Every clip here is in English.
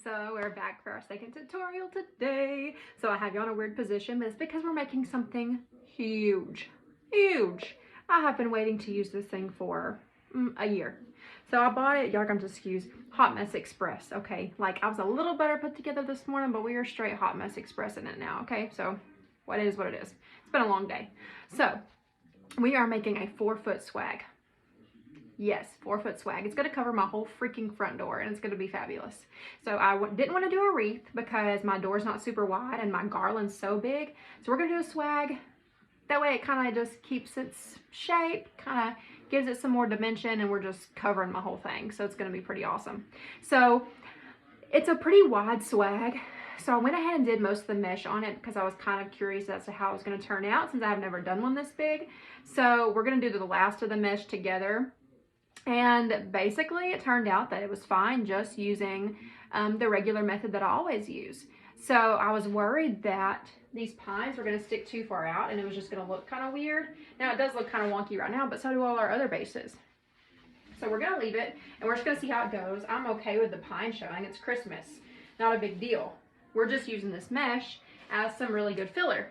So we're back for our second tutorial today. So I have you on a weird position, but it's because we're making something huge. Huge. I have been waiting to use this thing for a year. So I bought it, y'all gonna excuse, Hot Mess Express, okay? Like I was a little better put together this morning, but we are straight Hot Mess Express in it now, okay? So what it is, what it is. It's been a long day. So we are making a 4-foot swag. Yes, 4-foot swag. It's going to cover my whole freaking front door and it's going to be fabulous. So I didn't want to do a wreath because my door's not super wide and my garland's so big. So we're going to do a swag. That way it kind of just keeps its shape, kind of gives it some more dimension, and we're just covering my whole thing. So it's going to be pretty awesome. So it's a pretty wide swag. So I went ahead and did most of the mesh on it because I was kind of curious as to how it was going to turn out since I've never done one this big. So we're going to do the last of the mesh together. And basically it turned out that it was fine just using the regular method that I always use. So I was worried that these pines were going to stick too far out and it was just going to look kind of weird. Now it does look kind of wonky right now, but so do all our other bases. So we're going to leave it and we're just going to see how it goes. I'm okay with the pine showing. It's Christmas. Not a big deal. We're just using this mesh as some really good filler.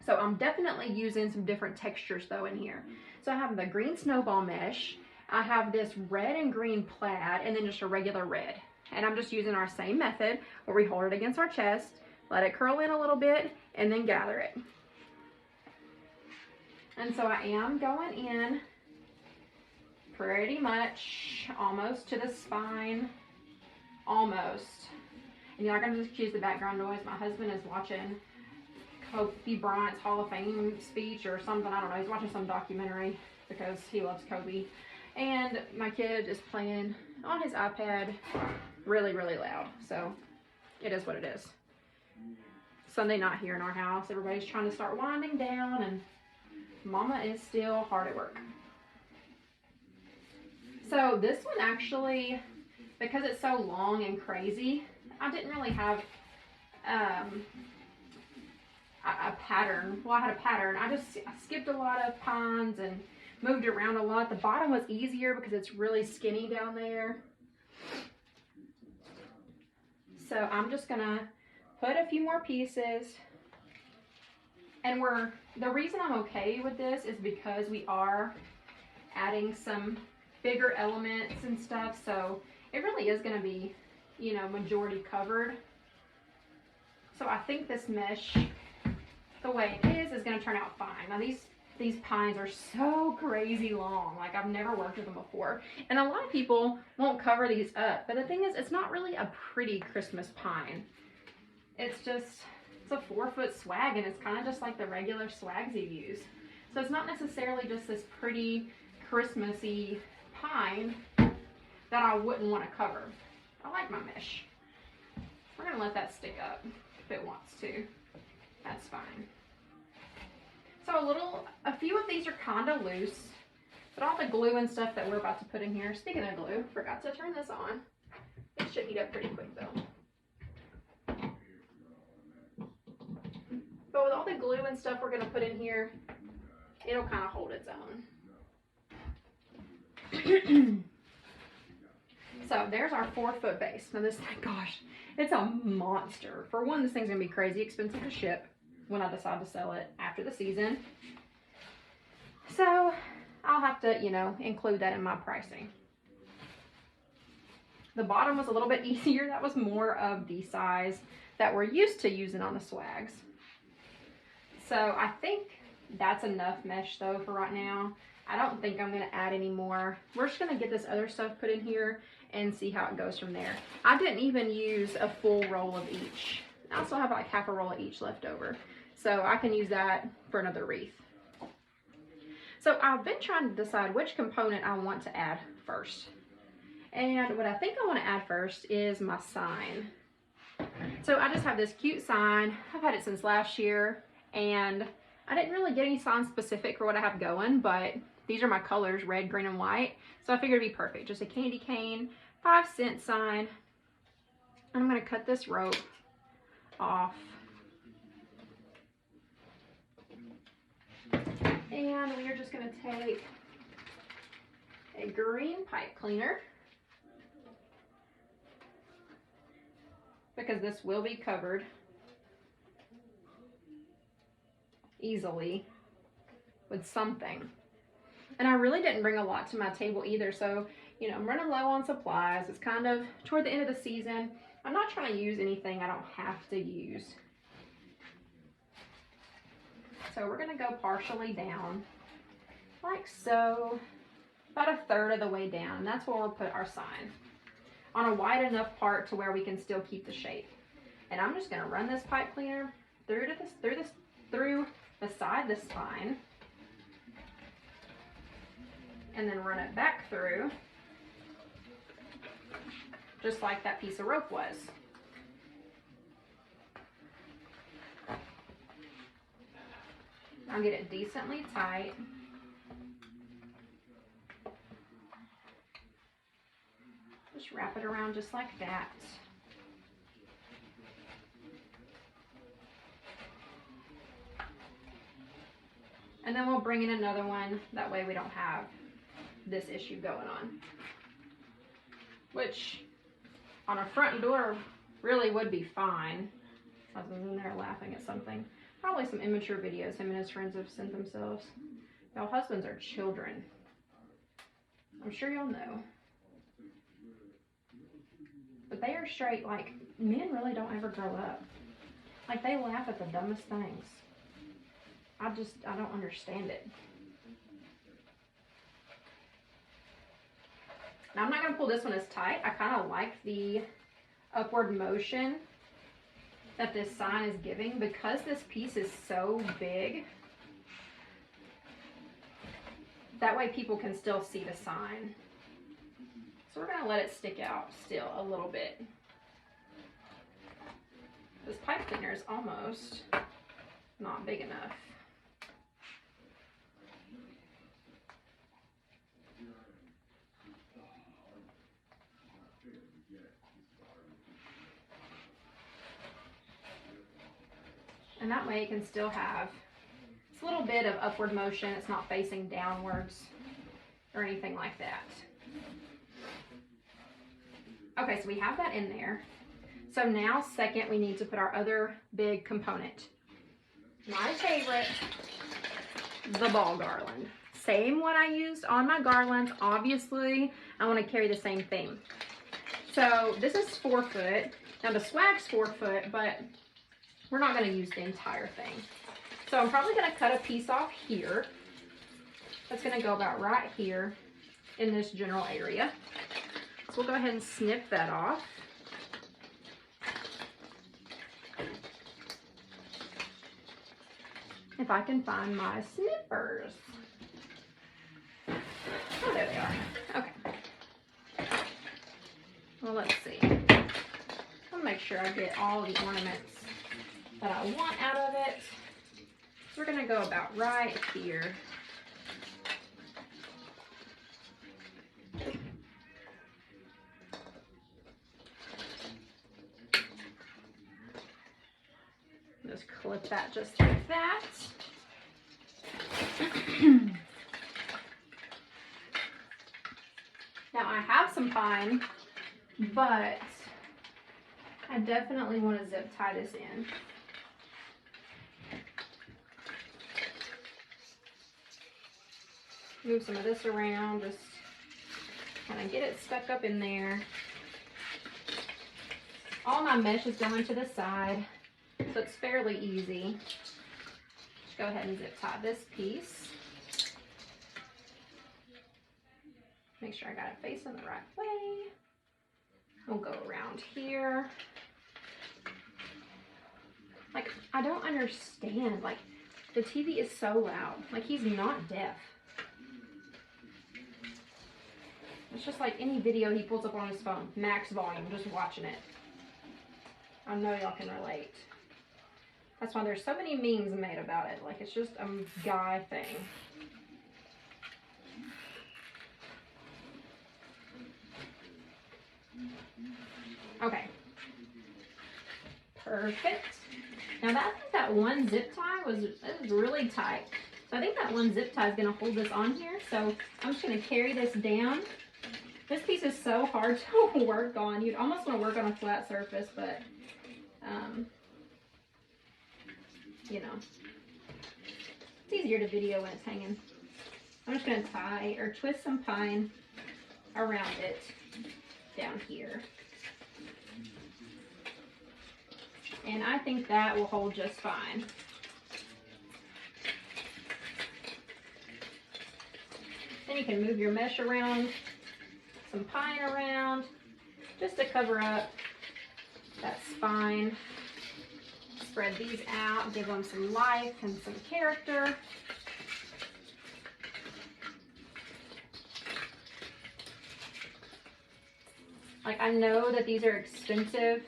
So I'm definitely using some different textures though in here. So I have the green snowball mesh. I have this red and green plaid and then just a regular red. And I'm just using our same method where we hold it against our chest, let it curl in a little bit, and then gather it. And so I am going in pretty much almost to the spine, almost. And you're not going to excuse the background noise. My husband is watching Kobe Bryant's Hall of Fame speech or something. I don't know. He's watching some documentary because he loves Kobe. And my kid is playing on his iPad really, really loud. So it is what it is. Sunday night here in our house. Everybody's trying to start winding down and Mama is still hard at work. So this one actually, because it's so long and crazy, I didn't really have a pattern. Well, I had a pattern. I skipped a lot of pines and moved around a lot. The bottom was easier because it's really skinny down there. So I'm just gonna put a few more pieces. And the reason I'm okay with this is because we are adding some bigger elements and stuff. So it really is gonna be, you know, majority covered. So I think this mesh, the way it is gonna turn out fine. Now these pines are so crazy long. Like I've never worked with them before. And a lot of people won't cover these up. But the thing is, it's not really a pretty Christmas pine. It's a 4-foot swag and it's kind of just like the regular swags you use. So it's not necessarily just this pretty Christmassy pine that I wouldn't want to cover. I like my mesh. We're gonna let that stick up if it wants to. That's fine. So a few of these are kind of loose, but all the glue and stuff that we're about to put in here, speaking of glue, forgot to turn this on. It should heat up pretty quick though. But with all the glue and stuff we're gonna put in here, it'll kind of hold its own. So there's our 4-foot base. Now this thing, gosh, it's a monster. For one, this thing's gonna be crazy expensive to ship when I decide to sell it after the season. So I'll have to, you know, include that in my pricing. The bottom was a little bit easier. That was more of the size that we're used to using on the swags. So I think that's enough mesh though for right now. I don't think I'm gonna add any more. We're just gonna get this other stuff put in here and see how it goes from there. I didn't even use a full roll of each. I still have like half a roll of each left over. So I can use that for another wreath. So I've been trying to decide which component I want to add first. And what I think I want to add first is my sign. So I just have this cute sign. I've had it since last year and I didn't really get any signs specific for what I have going, but these are my colors, red, green, and white. So I figured it'd be perfect. Just a candy cane, 5-cent sign. And I'm gonna cut this rope off. And we are just gonna take a green pipe cleaner because this will be covered easily with something. And I really didn't bring a lot to my table either, so you know, I'm running low on supplies. It's kind of toward the end of the season. I'm not trying to use anything I don't have to use. So we're gonna go partially down, like so, about a third of the way down. And that's where we'll put our sign, on a wide enough part to where we can still keep the shape. And I'm just gonna run this pipe cleaner through the side of the spine, and then run it back through, just like that piece of rope was. I'll get it decently tight. Just wrap it around just like that. And then we'll bring in another one. That way we don't have this issue going on. Which, on a front door, really would be fine. I was in there laughing at something. Probably some immature videos him and his friends have sent themselves. Y'all husbands are children. I'm sure y'all know. But they are straight, like, men really don't ever grow up. Like, they laugh at the dumbest things. I don't understand it. Now, I'm not going to pull this one as tight. I kind of like the upward motion that this sign is giving, because this piece is so big. That way people can still see the sign. So we're going to let it stick out still a little bit. This pipe cleaner is almost not big enough. And that way it can still have a little bit of upward motion. It's not facing downwards or anything like that. Okay, so we have that in there. So now, second, we need to put our other big component. My favorite, the ball garland. Same one I used on my garlands. Obviously, I want to carry the same theme. So this is 4 foot. Now the swag's 4 foot, but we're not going to use the entire thing. So I'm probably going to cut a piece off here. That's going to go about right here in this general area. So we'll go ahead and snip that off. If I can find my snippers. Oh, there they are. Okay. Well, let's see. I'll make sure I get all the ornaments that I want out of it. So we're going to go about right here. Just clip that just like that. Now I have some pine, but I definitely want to zip tie this in. Move some of this around, just kind of get it stuck up in there. All my mesh is going to the side, so it's fairly easy. Just go ahead and zip tie this piece. Make sure I got it facing the right way. We'll go around here. Like, I don't understand. Like, the TV is so loud. Like, he's not deaf. It's just like any video he pulls up on his phone. Max volume, just watching it. I know y'all can relate. That's why there's so many memes made about it. Like, it's just a guy thing. Okay. Perfect. Now I think that one zip tie was really tight. So I think that one zip tie is going to hold this on here. So I'm just going to carry this down This piece is so hard to work on. You'd almost want to work on a flat surface, but, you know, it's easier to video when it's hanging. I'm just going to tie or twist some pine around it down here. And I think that will hold just fine. Then you can move your mesh around, some pine around, just to cover up that spine. Spread these out, give them some life and some character. Like, I know that these are expensive,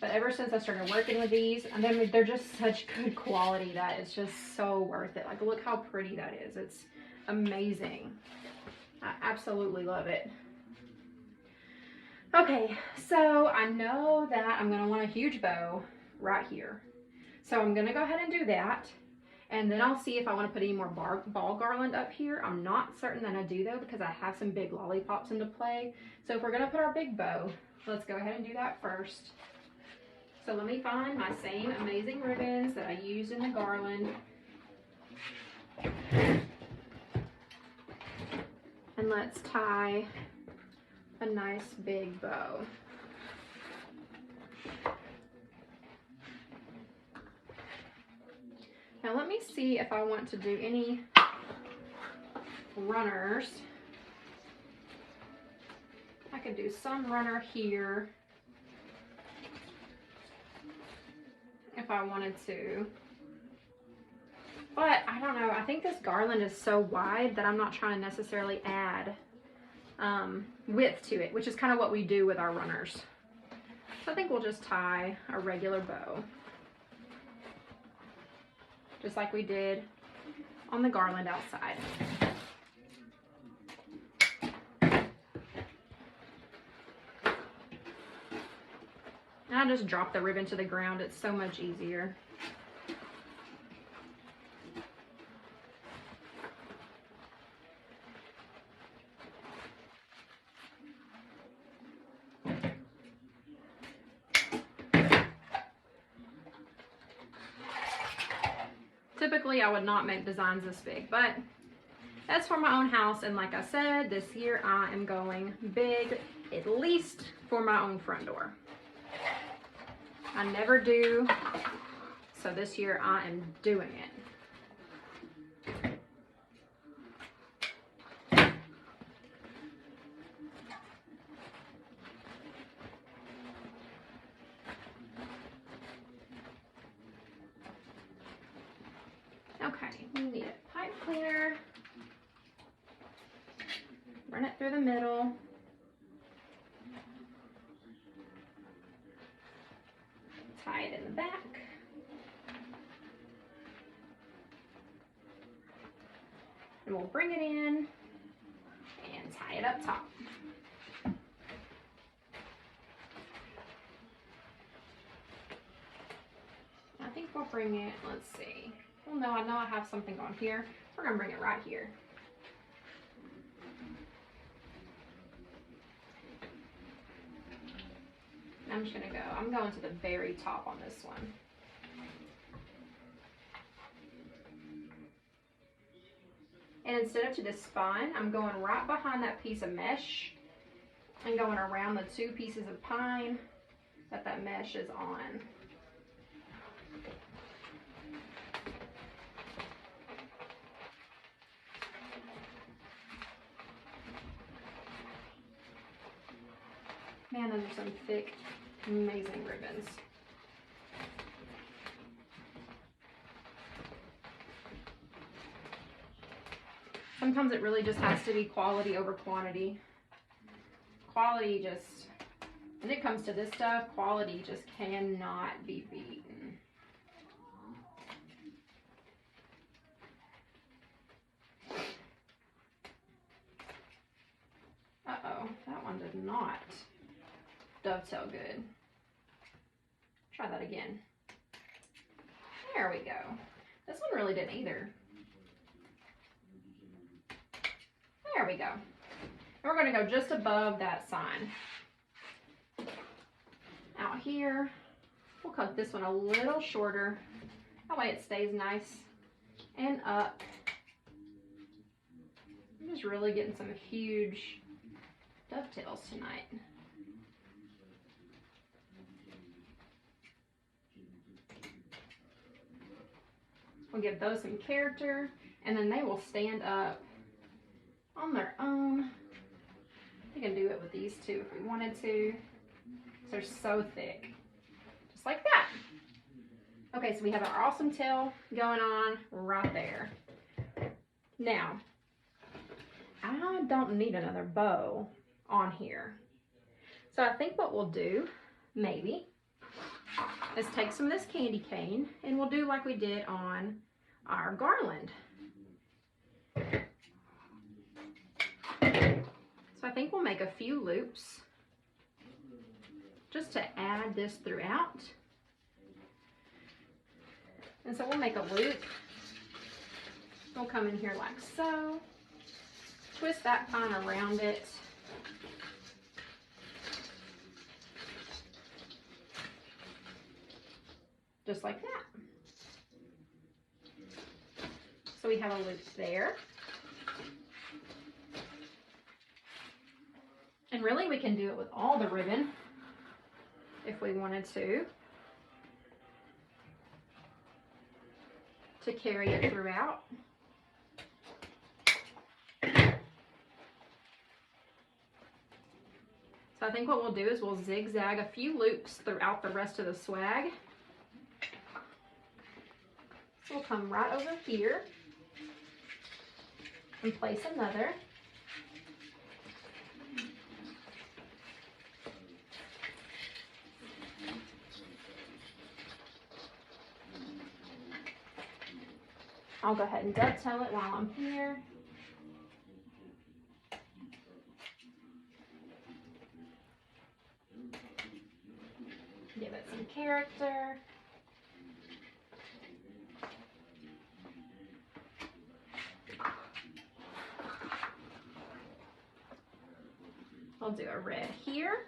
but ever since I started working with these, and they're just such good quality that it's just so worth it. Like, look how pretty that is. It's amazing. I absolutely love it. Okay, so I know that I'm going to want a huge bow right here. So I'm going to go ahead and do that. And then I'll see if I want to put any more ball garland up here. I'm not certain that I do though, because I have some big lollipops into play. So if we're going to put our big bow, let's go ahead and do that first. So let me find my same amazing ribbons that I used in the garland. And let's tie a nice big bow. Now let me see if I want to do any runners. I could do some runner here if I wanted to. But I don't know, I think this garland is so wide that I'm not trying to necessarily add width to it, which is kind of what we do with our runners. So I think we'll just tie a regular bow, just like we did on the garland outside. And I just drop the ribbon to the ground, it's so much easier. Typically, I would not make designs this big, but that's for my own house. And like I said, this year I am going big, at least for my own front door. I never do, so this year I am doing it. Okay, we need a pipe cleaner. Run it through the middle. Tie it in the back. And we'll bring it in and tie it up top. I think we'll bring it, let's see. Well, no, I know I have something on here. We're gonna bring it right here. I'm just gonna go, I'm going to the very top on this one. And instead of to the spine, I'm going right behind that piece of mesh and going around the two pieces of pine that mesh is on. Man, those are some thick, amazing ribbons. Sometimes it really just has to be quality over quantity. Quality just, when it comes to this stuff, quality just cannot be beaten. Uh-oh, that one did not dovetail good. Try that again. There we go. This one really didn't either. There we go. we're going to go just above that sign. Out here, we'll cut this one a little shorter. That way it stays nice and up. I'm just really getting some huge dovetails tonight. We'll give those some character, and then they will stand up on their own. We can do it with these two if we wanted to. They're so thick. Just like that. Okay, so we have our awesome tail going on right there. Now, I don't need another bow on here. So I think what we'll do, maybe, is take some of this candy cane and we'll do like we did on our garland. So I think we'll make a few loops just to add this throughout. And so we'll make a loop. We'll come in here like so. Twist that pine around it. Just like that. So we have a loop there. And really we can do it with all the ribbon if we wanted to carry it throughout. So I think what we'll do is we'll zigzag a few loops throughout the rest of the swag. So we'll come right over here and place another. I'll go ahead and dovetail it while I'm here. Give it some character. I'll do a red here.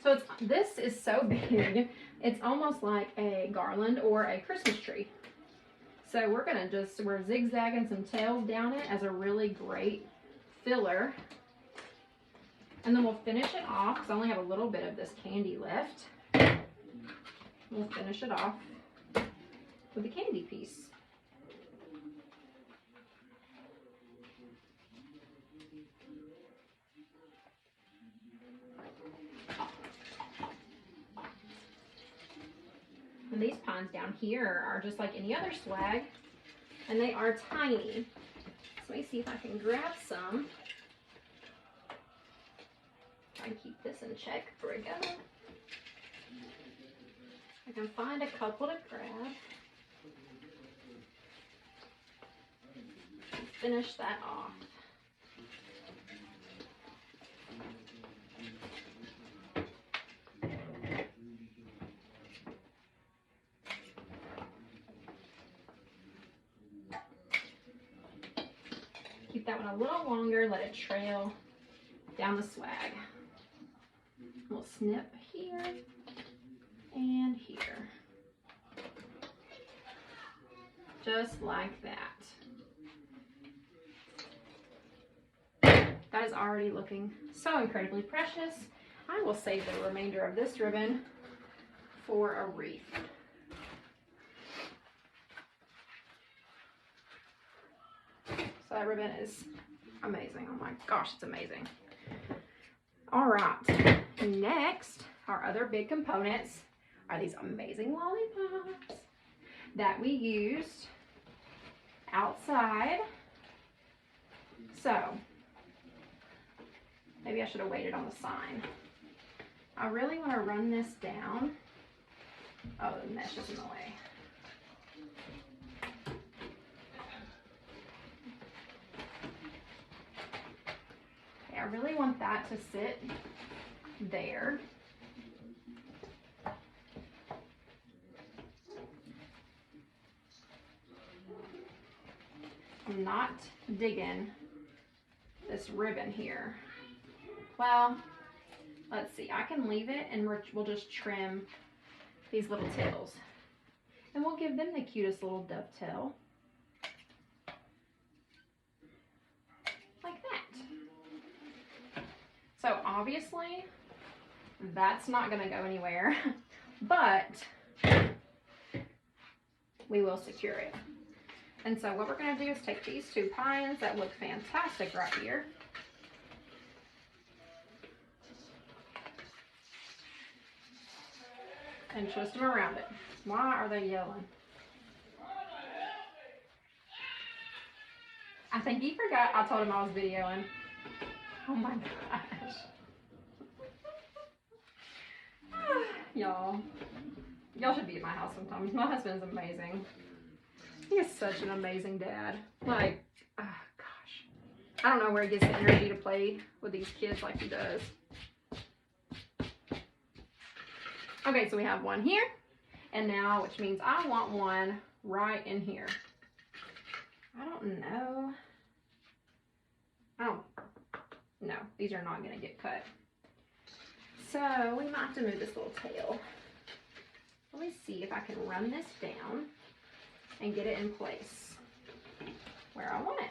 So this is so big, it's almost like a garland or a Christmas tree. So we're zigzagging some tails down it as a really great filler. And then we'll finish it off, because I only have a little bit of this candy left. We'll finish it off with a candy piece. And these pines down here are just like any other swag, and they are tiny. So let me see if I can grab some. Try and keep this in check before I go. I can find a couple to grab. Finish that off. Keep that one a little longer, let it trail down the swag. We'll snip here and here. Just like that. That is already looking so incredibly precious. I will save the remainder of this ribbon for a wreath. So that ribbon is amazing. Oh my gosh, it's amazing. All right, next, our other big components are these amazing lollipops that we used outside. So, maybe I should have waited on the sign. I really want to run this down. Oh, the mesh is in the way. I really want that to sit there. I'm not digging this ribbon here. Well, let's see. I can leave it and we'll just trim these little tails. And we'll give them the cutest little dovetail. Like that. So obviously, that's not going to go anywhere, but we will secure it. And so what we're going to do is take these two pines that look fantastic right here. And twist them around it. Why are they yelling? I think he forgot I told him I was videoing. Oh my gosh. Y'all should be at my house sometimes. My husband's amazing. He is such an amazing dad. Like, oh gosh. I don't know where he gets the energy to play with these kids like he does. Okay, so we have one here, and now, which means I want one right in here. I don't know. Oh, no, these are not going to get cut. So we might have to move this little tail. Let me see if I can run this down and get it in place where I want it.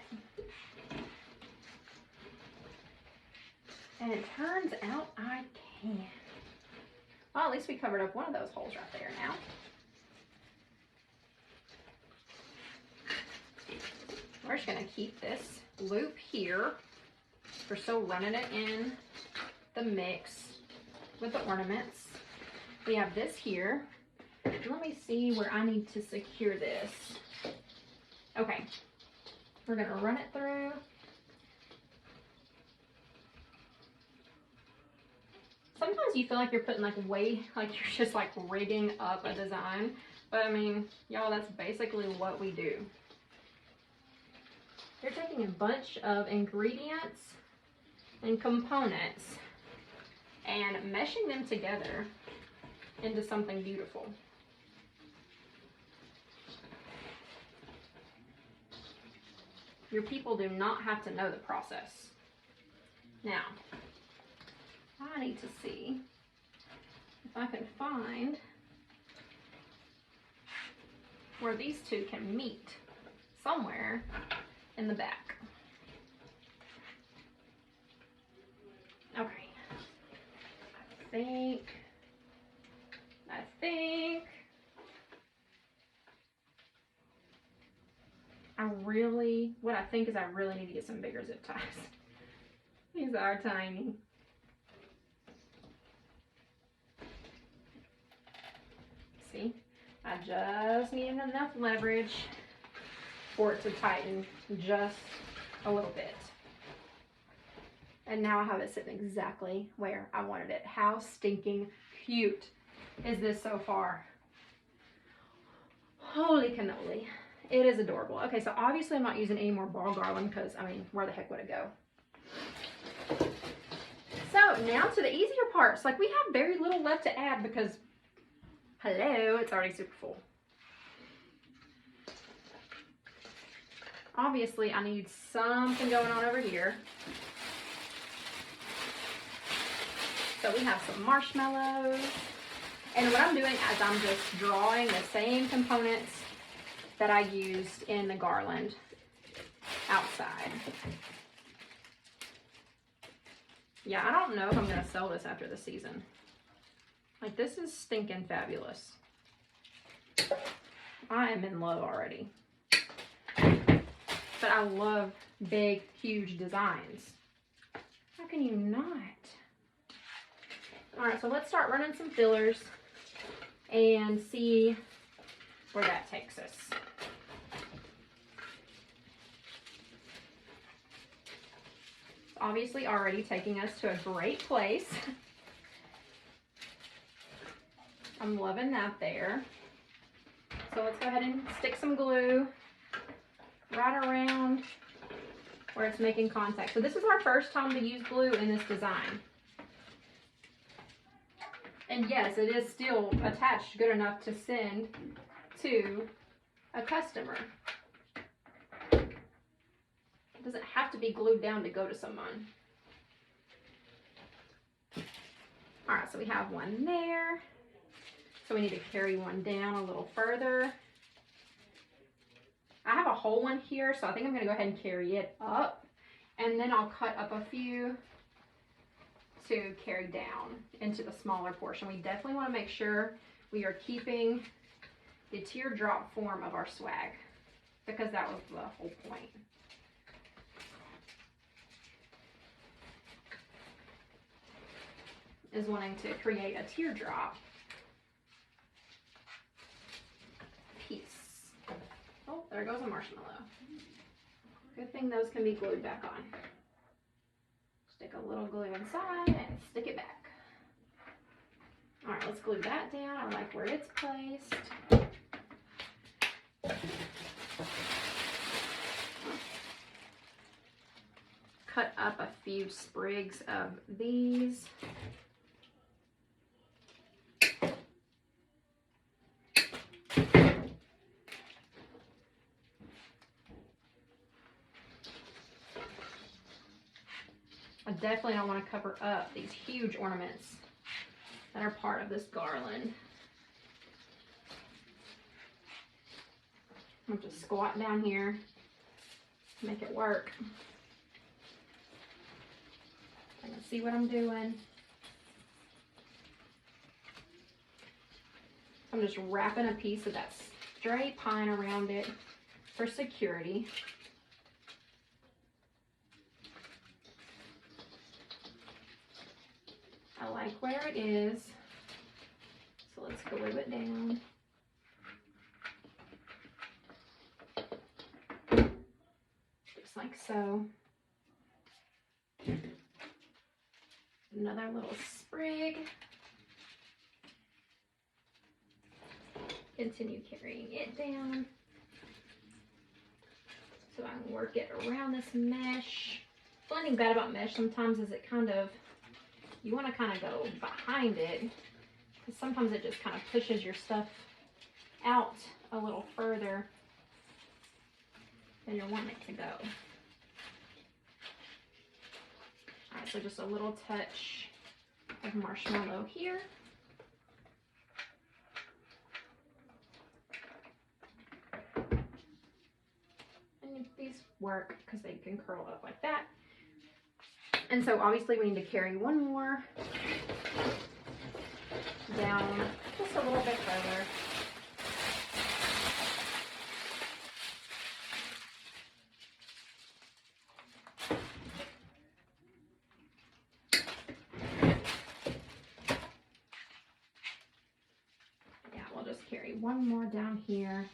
And it turns out I can. Well, at least we covered up one of those holes right there now. We're just going to keep this loop here. We're still running it in the mix with the ornaments. We have this here. Let me see where I need to secure this. Okay. We're going to run it through. Sometimes you feel like you're putting like you're just like rigging up a design. But I mean, y'all, that's basically what we do. You're taking a bunch of ingredients and components and meshing them together into something beautiful. Your people do not have to know the process. Now, I need to see if I can find where these two can meet somewhere in the back. Okay. I think what I think is I really need to get some bigger zip ties. These are tiny. See, I just need enough leverage for it to tighten just a little bit. And now I have it sitting exactly where I wanted it. How stinking cute is this so far? Holy cannoli. It is adorable. Okay, so obviously I'm not using any more ball garland because, I mean, where the heck would it go? So now to the easier parts. Like, we have very little left to add because, hello, it's already super full. Obviously, I need something going on over here. So we have some marshmallows. And what I'm doing is I'm just drawing the same components that I used in the garland outside. Yeah, I don't know if I'm going to sell this after the season. Like, this is stinking fabulous. I am in love already. But I love big, huge designs. How can you not? All right, so let's start running some fillers and see where that takes us. It's obviously already taking us to a great place. I'm loving that there. So let's go ahead and stick some glue right around where it's making contact. So this is our first time to use glue in this design. And yes, it is still attached good enough to send to a customer. It doesn't have to be glued down to go to someone. All right, so we have one there. So we need to carry one down a little further. I have a whole one here, so I think I'm gonna go ahead and carry it up. And then I'll cut up a few to carry down into the smaller portion. We definitely wanna make sure we are keeping the teardrop form of our swag, because that was the whole point. Is wanting to create a teardrop piece. Oh, there goes a marshmallow. Good thing those can be glued back on. Stick a little glue inside and stick it back. All right, let's glue that down. I like where it's placed. Cut up a few sprigs of these. I definitely don't want to cover up these huge ornaments that are part of this garland. I'm going to just squat down here, make it work. I can see what I'm doing. I'm just wrapping a piece of that stray pine around it for security. I like where it is, so let's glue it down. Just like so. Another little sprig. Continue carrying it down so I can work it around this mesh. The only thing bad about mesh sometimes is it kind of, you want to kind of go behind it, because sometimes it just kind of pushes your stuff out a little further than you're wanting it to go. All right, so just a little touch of marshmallow here. And these work because they can curl up like that. And so obviously we need to carry one more down just a little bit further. Yeah, we'll just carry one more down here.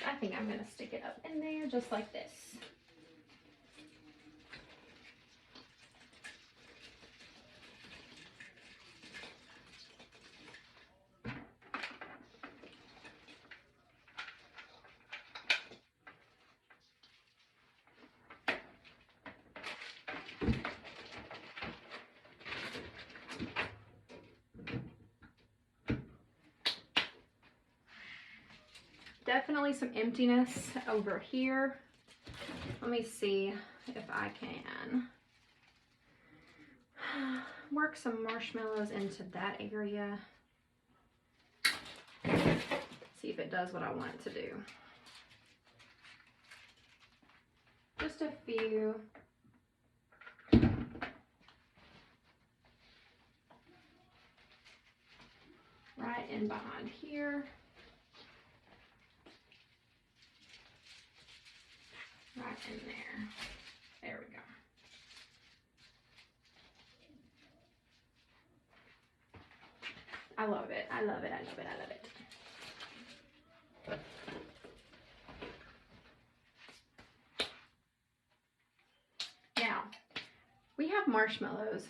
I think I'm going to stick it up in there just like this. Definitely some emptiness over here. Let me see if I can work some marshmallows into that area. See if it does what I want it to do. Just a few. Right in behind here. Right in there. There we go. I love it. I love it. I love it. I love it. Now, we have marshmallows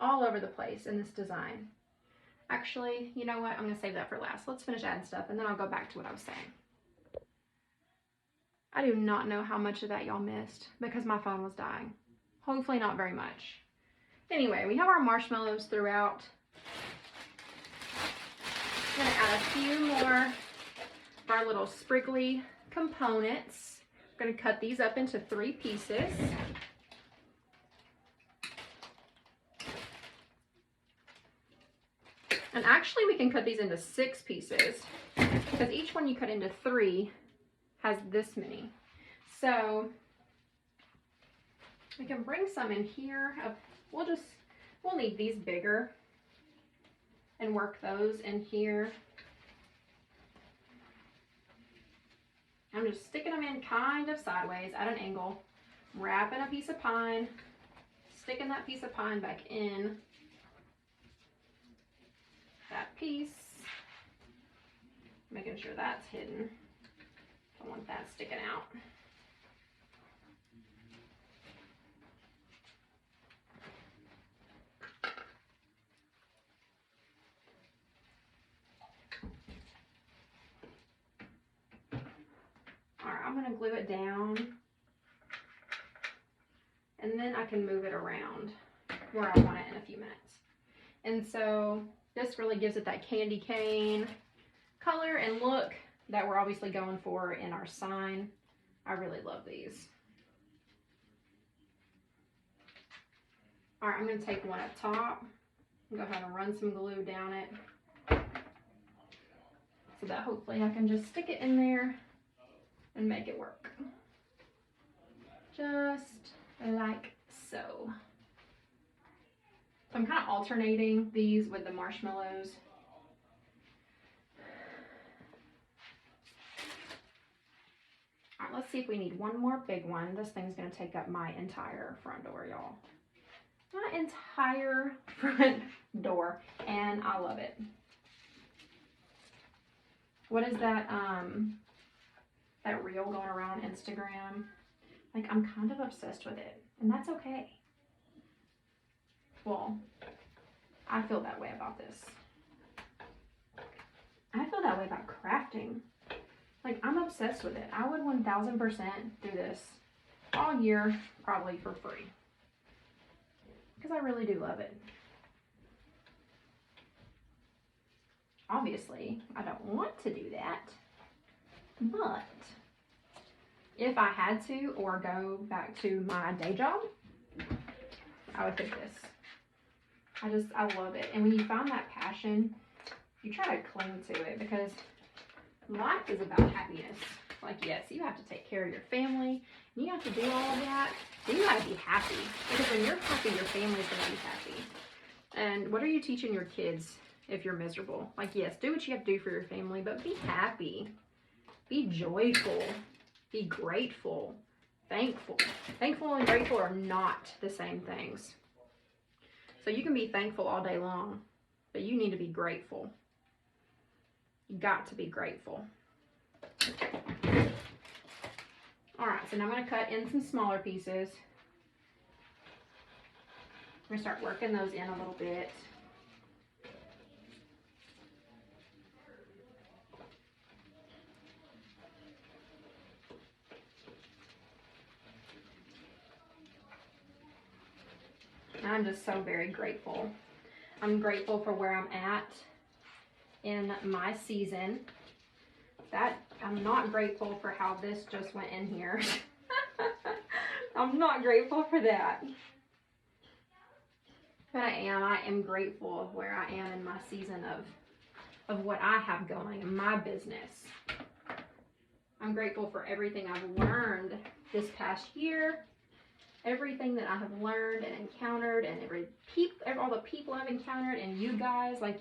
all over the place in this design. Actually, you know what? I'm going to save that for last. Let's finish adding stuff and then I'll go back to what I was saying. I do not know how much of that y'all missed because my phone was dying. Hopefully not very much. Anyway, we have our marshmallows throughout. I'm gonna add a few more of our little spriggly components. I'm gonna cut these up into 3 pieces. And actually we can cut these into 6 pieces because each one you cut into 3 has this many. So we can bring some in here. We'll leave these bigger and work those in here. I'm just sticking them in kind of sideways at an angle, wrapping a piece of pine, sticking that piece of pine back in that piece, making sure that's hidden. Don't want that sticking out. Alright, I'm going to glue it down, and then I can move it around where I want it in a few minutes. And so this really gives it that candy cane color and look that we're obviously going for in our sign. I really love these. All right, I'm going to take one up top and go ahead and run some glue down it so that hopefully I can just stick it in there and make it work. Just like so. So I'm kind of alternating these with the marshmallows. All right, let's see if we need one more big one. This thing's gonna take up my entire front door, y'all. My entire front door, and I love it. What is that, that reel going around Instagram? Like, I'm kind of obsessed with it, and that's okay. Well, I feel that way about this. I feel that way about crafting. Like, I'm obsessed with it. I would 1000% do this all year, probably for free. Because I really do love it. Obviously, I don't want to do that. But if I had to, or go back to my day job, I would pick this. I love it. And when you find that passion, you try to cling to it, because life is about happiness. Like, yes, you have to take care of your family, and you have to do all of that, but you gotta be happy. Because when you're happy, your family's gonna be happy. And what are you teaching your kids if you're miserable? Like, yes, do what you have to do for your family, but be happy. Be joyful. Be grateful. Thankful. Thankful and grateful are not the same things. So you can be thankful all day long, but you need to be grateful. You got to be grateful. All right, so now I'm going to cut in some smaller pieces. I'm going to start working those in a little bit. I'm just so very grateful. I'm grateful for where I'm at in my season. That I'm not grateful for how this just went in here. I'm not grateful for that. But I am grateful of where I am in my season of what I have going in my business. I'm grateful for everything I've learned this past year. Everything that I have learned and encountered, and all the people I've encountered, and you guys, like,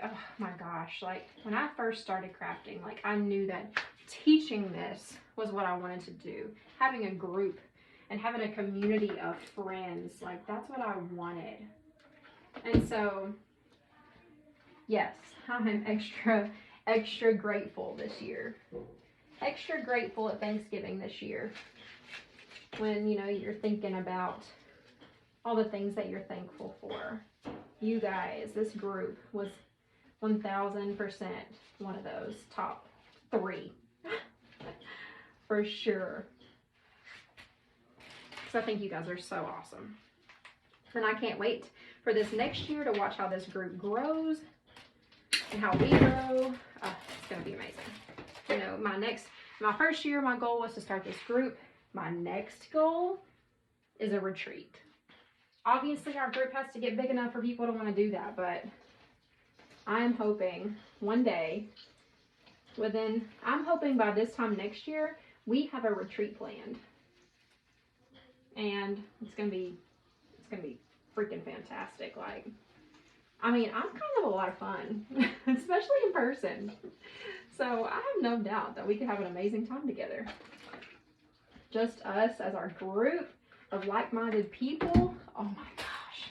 oh my gosh, like, when I first started crafting, like, I knew that teaching this was what I wanted to do. Having a group and having a community of friends, like, that's what I wanted. And so, yes, I'm extra grateful this year. Extra grateful at Thanksgiving this year. When, you're thinking about all the things that you're thankful for. You guys, this group was 1000% one of those top 3. for sure. Because I think you guys are so awesome. And I can't wait for this next year to watch how this group grows and how we grow. It's going to be amazing. You know, my first year, my goal was to start this group. My next goal is a retreat. Obviously, our group has to get big enough for people to want to do that, but I am hoping one day, I'm hoping by this time next year, we have a retreat planned. And it's gonna be freaking fantastic. Like, I mean, I'm kind of a lot of fun, especially in person. So I have no doubt that we could have an amazing time together. Just us as our group of like-minded people. Oh my gosh,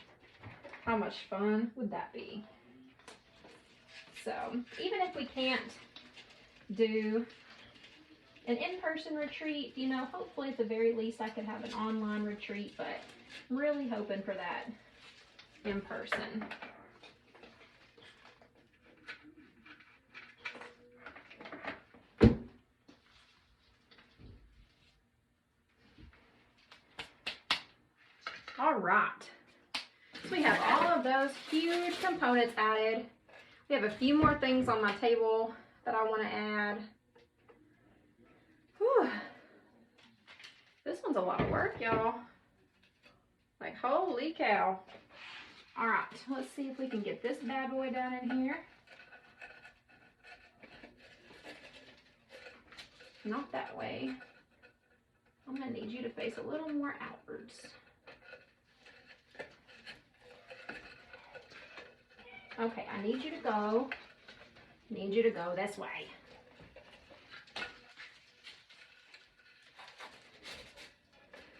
how much fun would that be? So even if we can't do an in-person retreat, you know, hopefully at the very least I could have an online retreat, but I'm really hoping for that in person. All right, so we have all of those huge components added. We have a few more things on my table that I want to add. Whew. This one's a lot of work, y'all. Like, holy cow. All right, let's see if we can get this bad boy down in here. Not that way. I'm gonna need you to face a little more outwards. Okay, I need you to go this way.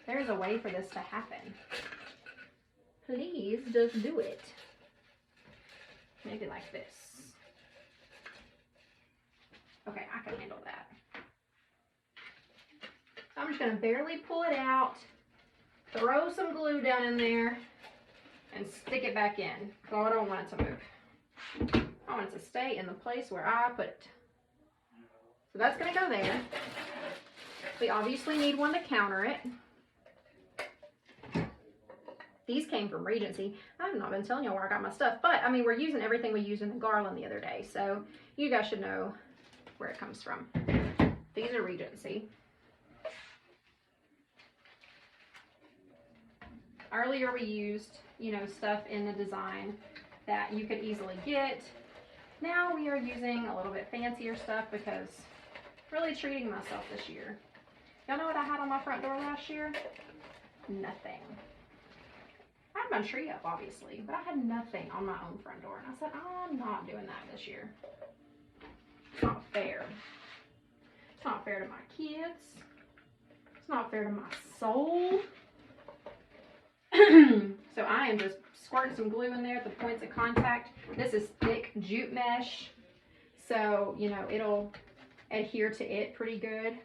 There's a way for this to happen. Please just do it. Maybe like this. Okay, I can handle that. So I'm just gonna barely pull it out, throw some glue down in there, and stick it back in, because I don't want it to move. I want it to stay in the place where I put it. So that's going to go there. We obviously need one to counter it. These came from Regency. I have not been telling y'all where I got my stuff, but I mean, we're using everything we used in the garland the other day, so you guys should know where it comes from. These are Regency. Earlier we used, you know, stuff in the design that you could easily get. Now we are using a little bit fancier stuff because really treating myself this year. Y'all know what I had on my front door last year? Nothing. I had my tree up, obviously, but I had nothing on my own front door. And I said, I'm not doing that this year. It's not fair. It's not fair to my kids. It's not fair to my soul. So I am just squirting some glue in there at the points of contact. This is thick jute mesh, so you know it'll adhere to it pretty good.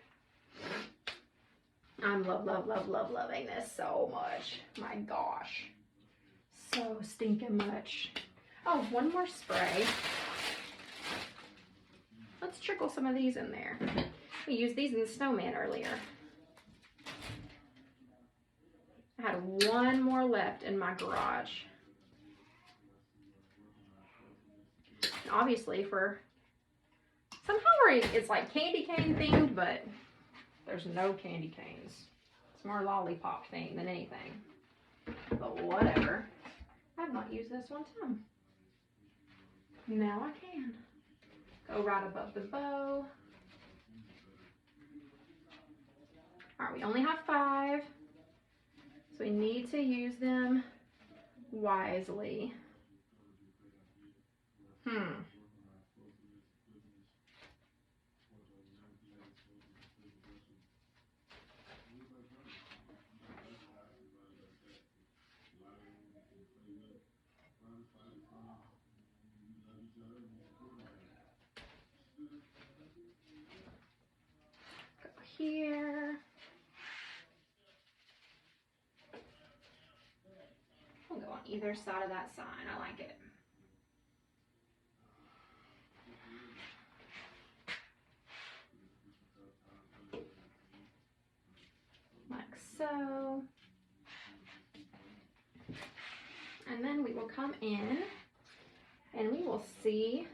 I'm loving this so much. My gosh, so stinking much. Oh, one more spray. Let's trickle some of these in there. We used these in the snowman earlier. I had one more left in my garage. And obviously somehow it's like candy cane themed, but there's no candy canes. It's more lollipop themed than anything. But whatever. I have not used this one time. Now I can. Go right above the bow. Alright, we only have 5. So we need to use them wisely. Go here. We'll go on either side of that sign. I like it. so. And then we will come in and we will see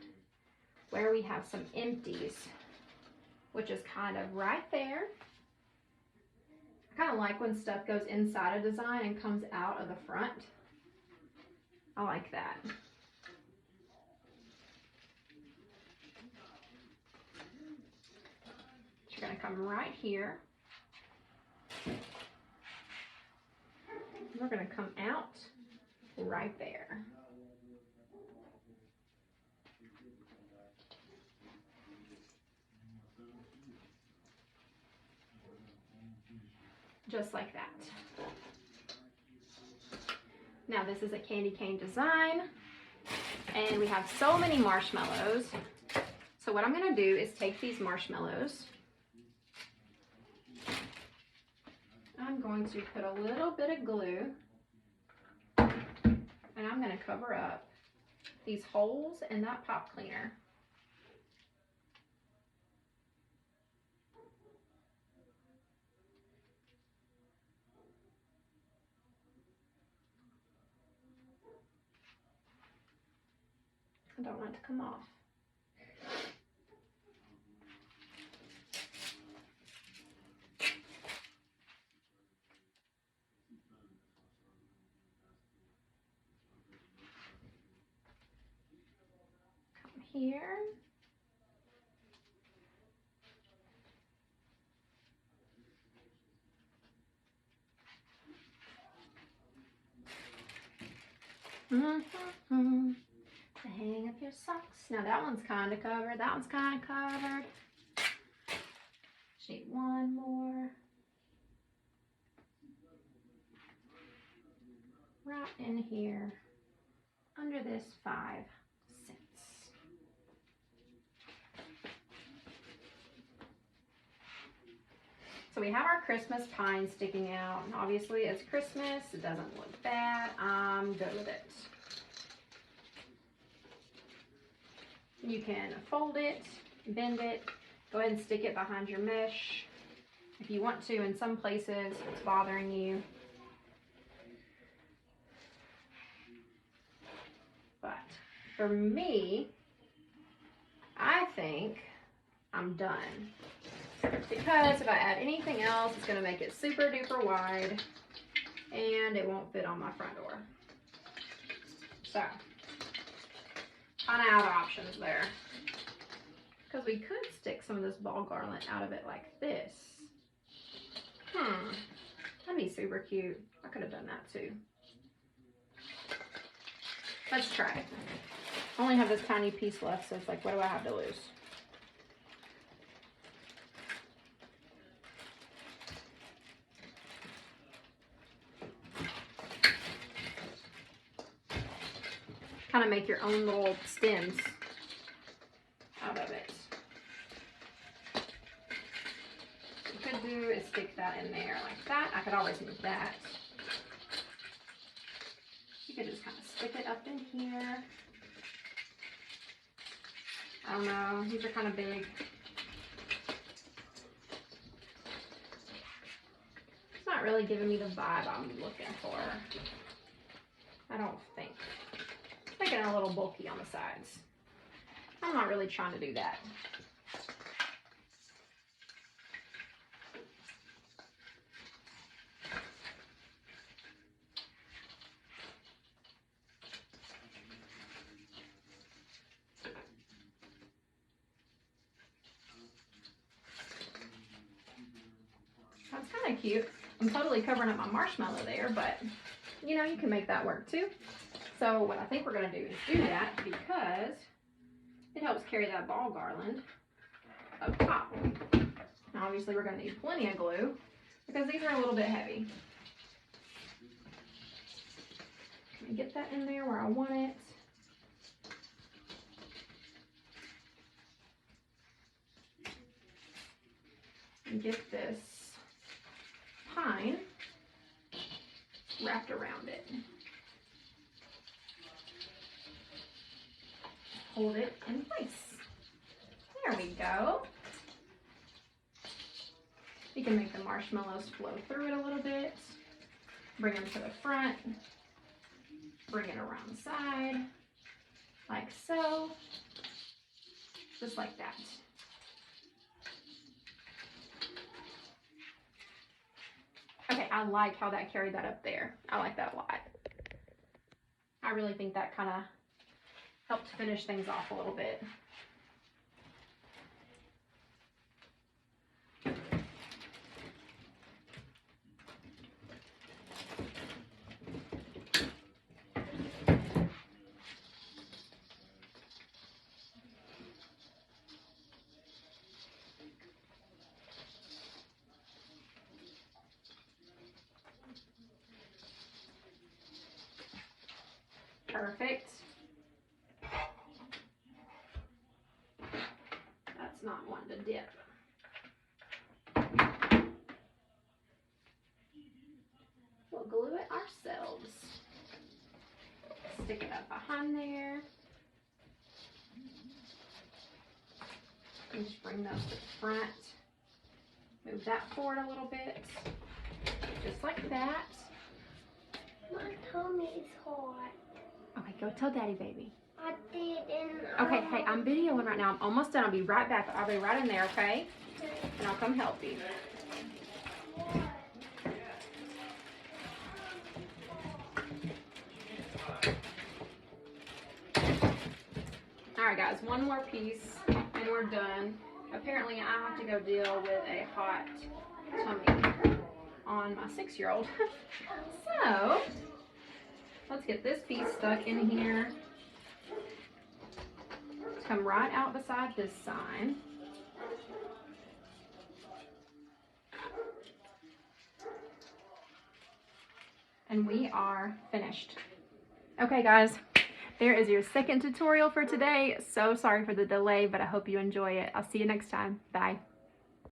where we have some empties, which is kind of right there. I kind of like when stuff goes inside a design and comes out of the front. I like that. You're going to come right here. We're going to come out right there. Just like that. Now this is a candy cane design, and we have so many marshmallows. So what I'm going to do is take these marshmallows. I'm going to put a little bit of glue, and I'm going to cover up these holes in that pop cleaner. I don't want it to come off. Come here. Hang up your socks. Now that one's kind of covered. That one's kind of covered. Just need one more. Right in here, under this 5 cents. So we have our Christmas pine sticking out, and obviously it's Christmas. It doesn't look bad. I'm good with it. You can fold it, bend it, go ahead and stick it behind your mesh if you want to. In some places it's bothering you. But for me, I think I'm done. Because if I add anything else, it's going to make it super duper wide and it won't fit on my front door. So, kind of out of options there. Because we could stick some of this ball garland out of it like this. That'd be super cute. I could have done that too. Let's try it. I only have this tiny piece left, so it's like, what do I have to lose? Kind of make your own little stems out of it. What you could do is stick that in there like that. I could always move that. You could just kind of stick it up in here. I don't know, these are kind of big. It's not really giving me the vibe I'm looking for. I don't think. It's making it a little bulky on the sides. I'm not really trying to do that. That's kind of cute. I'm totally covering up my marshmallow there, but you know, you can make that work too. So what I think we're going to do is do that because it helps carry that ball garland up top. Now obviously we're going to need plenty of glue because these are a little bit heavy. Let me get that in there where I want it. And get this pine wrapped around it. Hold it in place. There we go. You can make the marshmallows flow through it a little bit. Bring them to the front. Bring it around the side, like so. Just like that. Okay, I like how that carried that up there. I like that a lot. I really think that kind of helped finish things off a little bit. Perfect. That's not one to dip. We'll glue it ourselves. Stick it up behind there. And just bring those to the front. Move that forward a little bit. Just like that. My tummy is hot. Okay, go tell Daddy, baby. I didn't. Okay, hey, I'm videoing right now. I'm almost done. I'll be right back. I'll be right in there, okay? And I'll come help you. Alright guys, one more piece and we're done. Apparently I have to go deal with a hot tummy on my 6-year-old. So, let's get this piece stuck in here. Come right out beside this sign. And we are finished. Okay guys, there is your second tutorial for today. So sorry for the delay, but I hope you enjoy it. I'll see you next time. Bye.